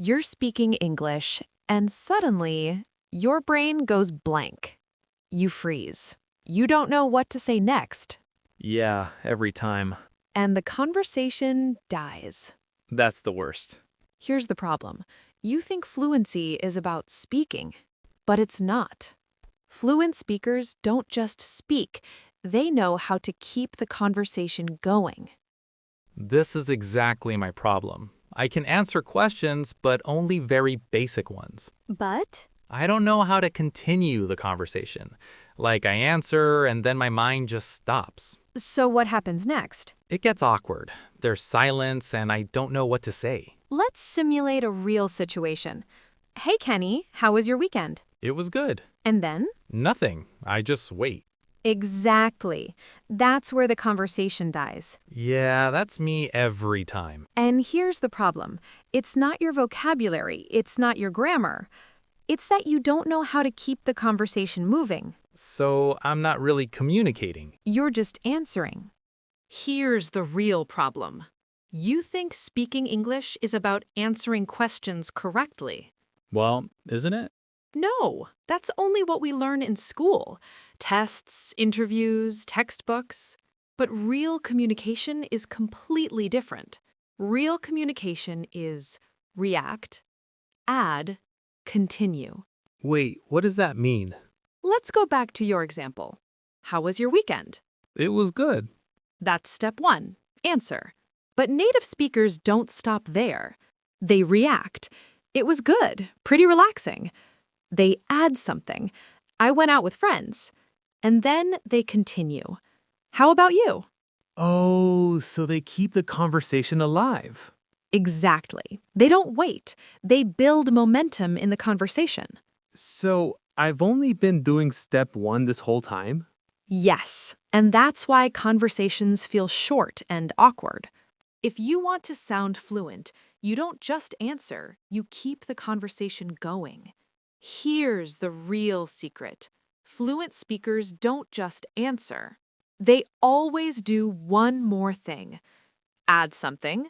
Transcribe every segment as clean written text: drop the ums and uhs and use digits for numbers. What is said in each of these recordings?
You're speaking English, and suddenly, your brain goes blank. You freeze. You don't know what to say next, Yeah, every time. and the conversation dies. That's the worst. Here's the problem. You think fluency is about speaking, but it's not. Fluent speakers don't just speak, they know how to keep the conversation going. This is exactly my problem. I can answer questions, but only very basic ones. But I don't know how to continue the conversation. Like I answer and then my mind just stops. so what happens next? It gets awkward. There's silence and I don't know what to say. Let's simulate a real situation. Hey, Kenny, how was your weekend? It was good. And then? Nothing. I just wait. Exactly. That's where the conversation dies. Yeah, that's me every time. And here's the problem. It's not your vocabulary, it's not your grammar. It's that you don't know how to keep the conversation moving. So I'm not really communicating. You're just answering. Here's the real problem. You think speaking English is about answering questions correctly. Well, isn't it? No, that's only what we learn in school. Tests, interviews, textbooks. But real communication is completely different. Real communication is react, add, continue. Wait, what does that mean? Let's go back to your example. How was your weekend? It was good. That's step one, answer. But native speakers don't stop there. They react. It was good, pretty relaxing. They add something. I went out with friends. And then they continue. How about you? Oh, so they keep the conversation alive. Exactly. They don't wait. They build momentum in the conversation. So I've only been doing step one this whole time? Yes, and that's why conversations feel short and awkward. If you want to sound fluent, you don't just answer, you keep the conversation going. Here's the real secret. Fluent speakers don't just answer. They always do one more thing. Add something,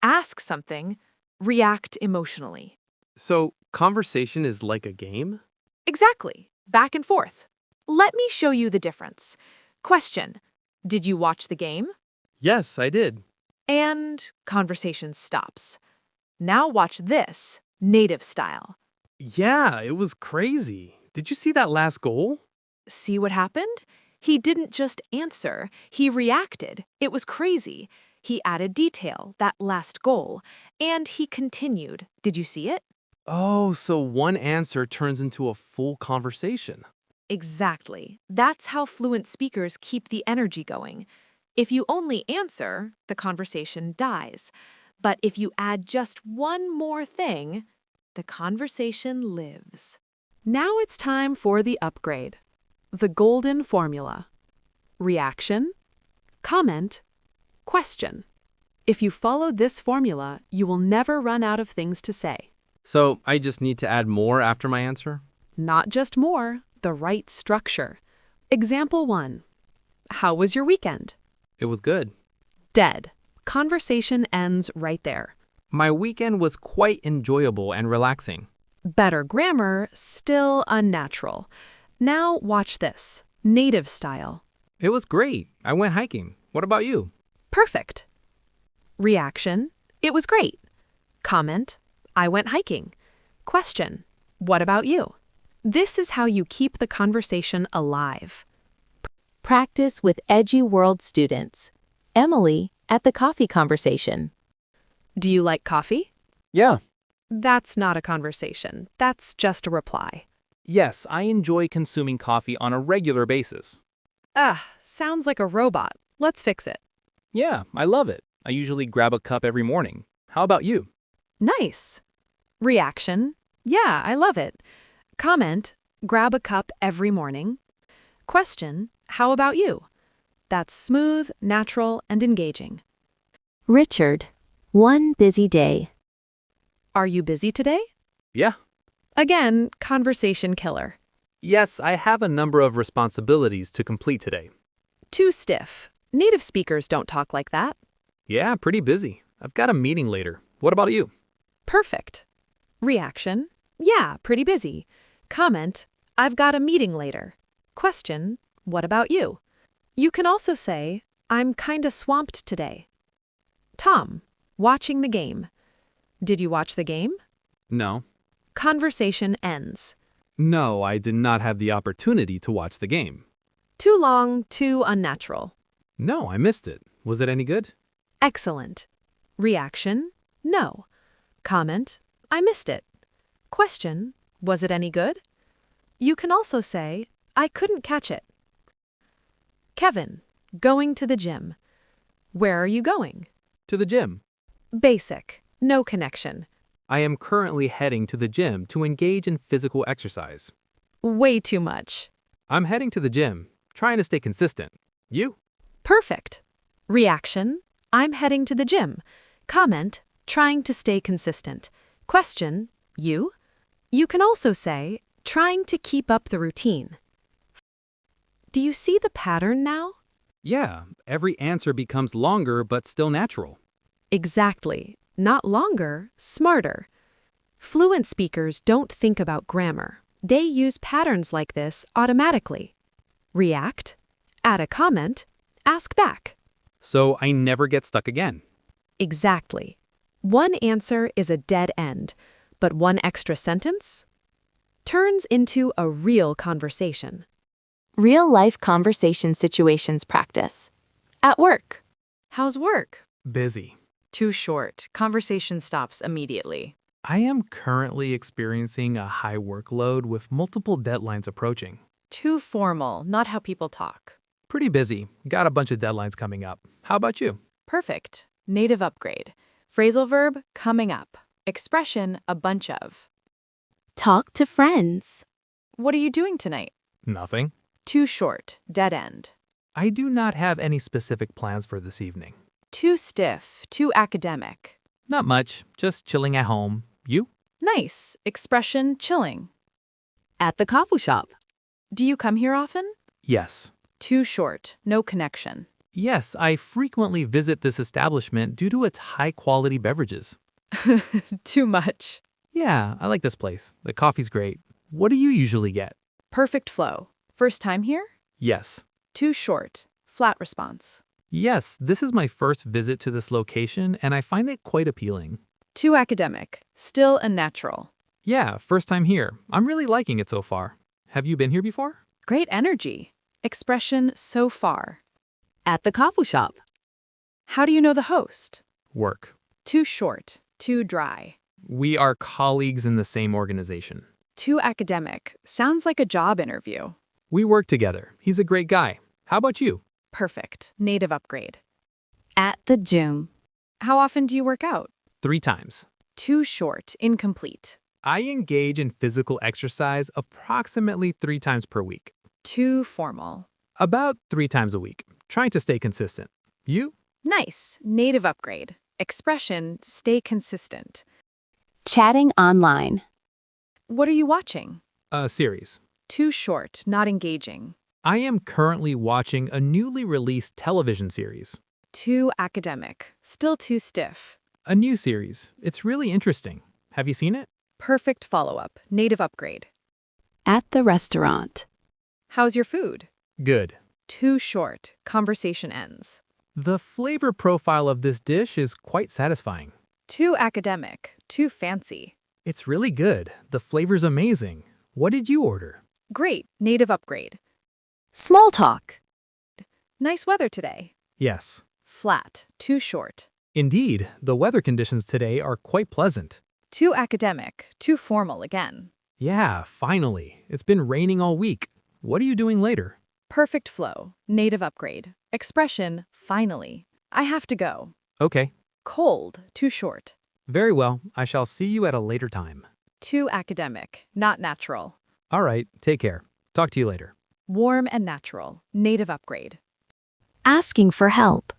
ask something, react emotionally. So conversation is like a game? Exactly. Back and forth. Let me show you the difference. Question: did you watch the game? Yes, I did. And conversation stops. Now watch this, native style. Yeah, it was crazy. Did you see that last goal? See what happened? He didn't just answer, he reacted. It was crazy. He added detail, that last goal, and he continued. Did you see it? Oh, so one answer turns into a full conversation. Exactly. That's how fluent speakers keep the energy going. If you only answer, the conversation dies. But if you add just one more thing, the conversation lives. Now it's time for the upgrade. The golden formula. Reaction, comment, question. If you follow this formula, you will never run out of things to say. So I just need to add more after my answer? Not just more, the right structure. Example 1. How was your weekend? It was good. Dead. Conversation ends right there. My weekend was quite enjoyable and relaxing. Better grammar, still unnatural. Now watch this. Native style. It was great. I went hiking. What about you? Perfect. Reaction. It was great. Comment. I went hiking. Question. What about you? This is how you keep the conversation alive. Practice with Edgy World students. Emily at the coffee conversation. Do you like coffee? Yeah. That's not a conversation. That's just a reply. Yes, I enjoy consuming coffee on a regular basis. Sounds like a robot. Let's fix it. Yeah, I love it. I usually grab a cup every morning. How about you? Nice. Reaction. Yeah, I love it. Comment. Grab a cup every morning. Question. How about you? That's smooth, natural, and engaging. Richard, one busy day. Are you busy today? Yeah. Again, conversation killer. Yes, I have a number of responsibilities to complete today. Too stiff. Native speakers don't talk like that. Yeah, pretty busy. I've got a meeting later. What about you? Perfect. Reaction: yeah, pretty busy. Comment: I've got a meeting later. Question: what about you? You can also say, I'm kinda swamped today. Tom: watching the game. Did you watch the game? No. Conversation ends. No, I did not have the opportunity to watch the game. Too long, too unnatural. No, I missed it. Was it any good? Excellent. Reaction: no. Comment: I missed it. Question: was it any good? You can also say, I couldn't catch it. Kevin: going to the gym. Where are you going? To the gym. Basic. No connection. I am currently heading to the gym to engage in physical exercise. Way too much. I'm heading to the gym, trying to stay consistent. You? Perfect. Reaction: I'm heading to the gym. Comment: trying to stay consistent. Question: you? You can also say, trying to keep up the routine. Do you see the pattern now? Yeah, every answer becomes longer but still natural. Exactly. Not longer, smarter. Fluent speakers don't think about grammar. They use patterns like this automatically. React, add a comment, ask back. So I never get stuck again. Exactly. One answer is a dead end, but one extra sentence turns into a real conversation. Real-life conversation situations practice. At work. How's work? Busy. Too short. Conversation stops immediately. I am currently experiencing a high workload with multiple deadlines approaching. Too formal, not how people talk. Pretty busy. Got a bunch of deadlines coming up. How about you? Perfect. Native upgrade. Phrasal verb, coming up. Expression, a bunch of. Talk to friends. What are you doing tonight? Nothing. Too short, dead end. I do not have any specific plans for this evening. Too stiff, too academic. Not much. Just chilling at home. You? Nice. Expression, chilling. At the coffee shop. Do you come here often? Yes. Too short, no connection. Yes, I frequently visit this establishment due to its high-quality beverages. Too much. Yeah, I like this place. The coffee's great. What do you usually get? Perfect flow. First time here? Yes. Too short, flat response. Yes, this is my first visit to this location, and I find it quite appealing. Too academic, still unnatural. Yeah, first time here. I'm really liking it so far. Have you been here before? Great energy. Expression, so far. At the coffee shop. How do you know the host? Work. Too short, too dry. We are colleagues in the same organization. Too academic, sounds like a job interview. We work together. He's a great guy. How about you? Perfect, native upgrade. At the gym. How often do you work out? 3 times. Too short, incomplete. I engage in physical exercise approximately 3 times per week. Too formal. About 3 times a week, trying to stay consistent. You? Nice, native upgrade. Expression, stay consistent. Chatting online. What are you watching? A series. Too short, not engaging. I am currently watching a newly released television series. Too academic, still too stiff. A new series. It's really interesting. Have you seen it? Perfect follow-up, native upgrade. At the restaurant. How's your food? Good. Too short, conversation ends. The flavor profile of this dish is quite satisfying. Too academic, too fancy. It's really good. The flavor's amazing. What did you order? Great, native upgrade. Small talk. Nice weather today. Yes. Flat, too short. Indeed, the weather conditions today are quite pleasant. Too academic, too formal again. Yeah, finally. It's been raining all week. What are you doing later? Perfect flow, native upgrade. Expression, finally. I have to go. Okay. Cold, too short. Very well. I shall see you at a later time. Too academic, not natural. All right. Take care. Talk to you later. Warm and natural, native upgrade. Asking for help.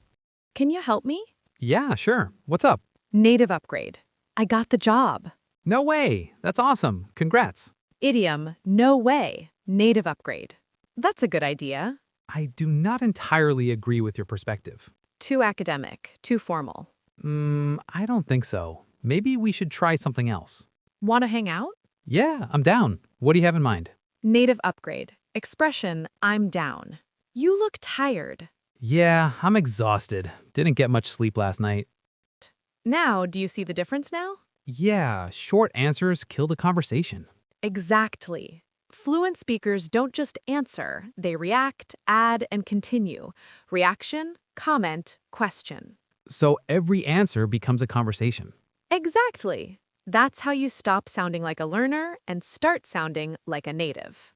Can you help me? Yeah, sure. What's up? Native upgrade. I got the job. No way. That's awesome. Congrats. Idiom, no way, native upgrade. That's a good idea. I do not entirely agree with your perspective. Too academic, too formal. I don't think so. Maybe we should try something else. Want to hang out? Yeah, I'm down. What do you have in mind? Native upgrade. Expression, I'm down. You look tired. Yeah, I'm exhausted. Didn't get much sleep last night. Now, do you see the difference now? Yeah, short answers kill the conversation. Exactly. Fluent speakers don't just answer, they react, add, and continue. Reaction, comment, question. So every answer becomes a conversation. Exactly. That's how you stop sounding like a learner and start sounding like a native.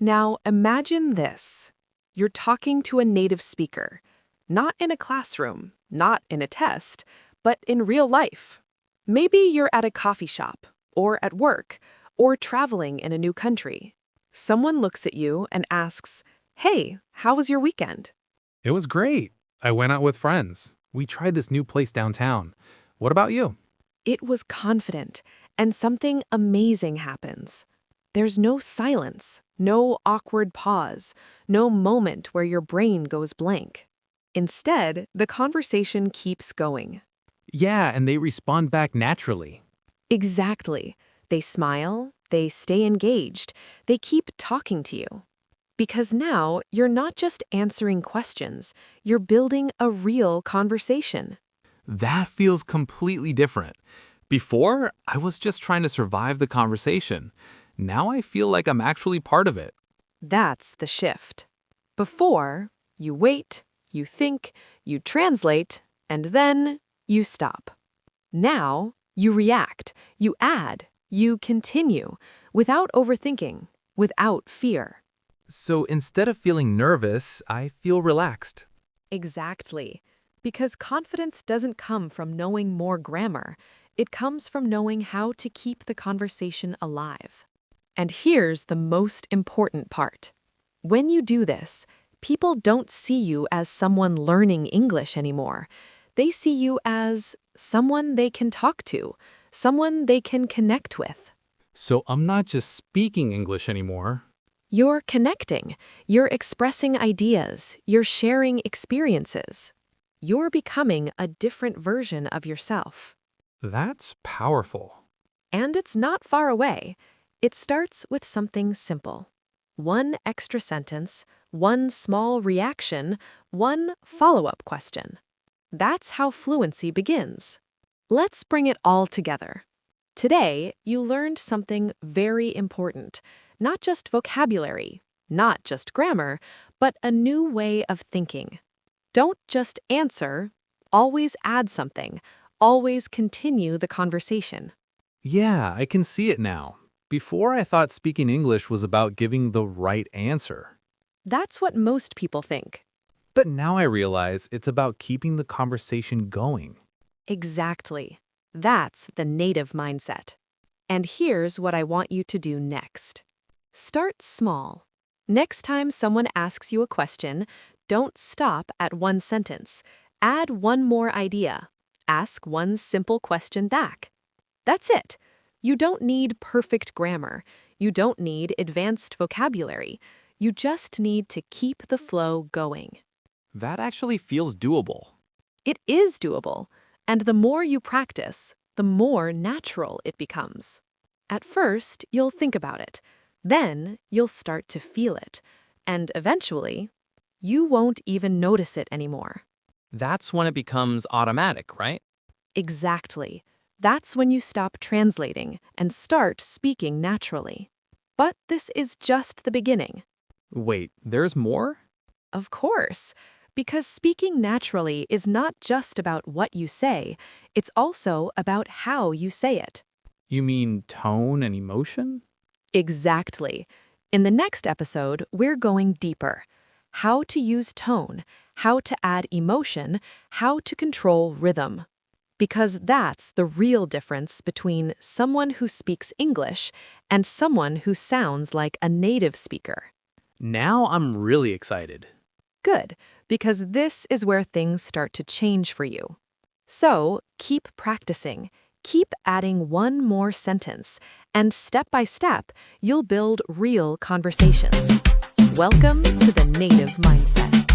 Now, imagine this. You're talking to a native speaker, not in a classroom, not in a test, but in real life. Maybe you're at a coffee shop, or at work, or traveling in a new country. Someone looks at you and asks, "Hey, how was your weekend?" It was great. I went out with friends. We tried this new place downtown. What about you? It was confident, and something amazing happens. There's no silence, no awkward pause, no moment where your brain goes blank. Instead, the conversation keeps going. Yeah, and they respond back naturally. Exactly. They smile, they stay engaged, they keep talking to you. Because now you're not just answering questions, you're building a real conversation. That feels completely different. Before, I was just trying to survive the conversation. Now I feel like I'm actually part of it. That's the shift. Before, you wait, you think, you translate, and then you stop. Now, you react, you add, you continue, without overthinking, without fear. So instead of feeling nervous, I feel relaxed. Exactly. Because confidence doesn't come from knowing more grammar, it comes from knowing how to keep the conversation alive. And here's the most important part. When you do this, people don't see you as someone learning English anymore. They see you as someone they can talk to, someone they can connect with. So I'm not just speaking English anymore. You're connecting, you're expressing ideas, you're sharing experiences. You're becoming a different version of yourself. That's powerful. And it's not far away. It starts with something simple. One extra sentence, one small reaction, one follow-up question. That's how fluency begins. Let's bring it all together. Today, you learned something very important. Not just vocabulary, not just grammar, but a new way of thinking. Don't just answer, always add something, always continue the conversation. Yeah, I can see it now. Before, I thought speaking English was about giving the right answer. That's what most people think. But now I realize it's about keeping the conversation going. Exactly. That's the native mindset. And here's what I want you to do next. Start small. Next time someone asks you a question, don't stop at one sentence. Add one more idea. Ask one simple question back. That's it. You don't need perfect grammar. You don't need advanced vocabulary. You just need to keep the flow going. That actually feels doable. It is doable, and the more you practice, the more natural it becomes. At first, you'll think about it. Then, you'll start to feel it. And eventually, you won't even notice it anymore. That's when it becomes automatic, right? Exactly. That's when you stop translating and start speaking naturally. But this is just the beginning. Wait, there's more? Of course, because speaking naturally is not just about what you say, it's also about how you say it. You mean tone and emotion? Exactly. In the next episode, we're going deeper. How to use tone, how to add emotion, how to control rhythm. Because that's the real difference between someone who speaks English and someone who sounds like a native speaker. Now I'm really excited. Good, because this is where things start to change for you. So, keep practicing, keep adding one more sentence, and step by step, you'll build real conversations. Welcome to the Native Mindset.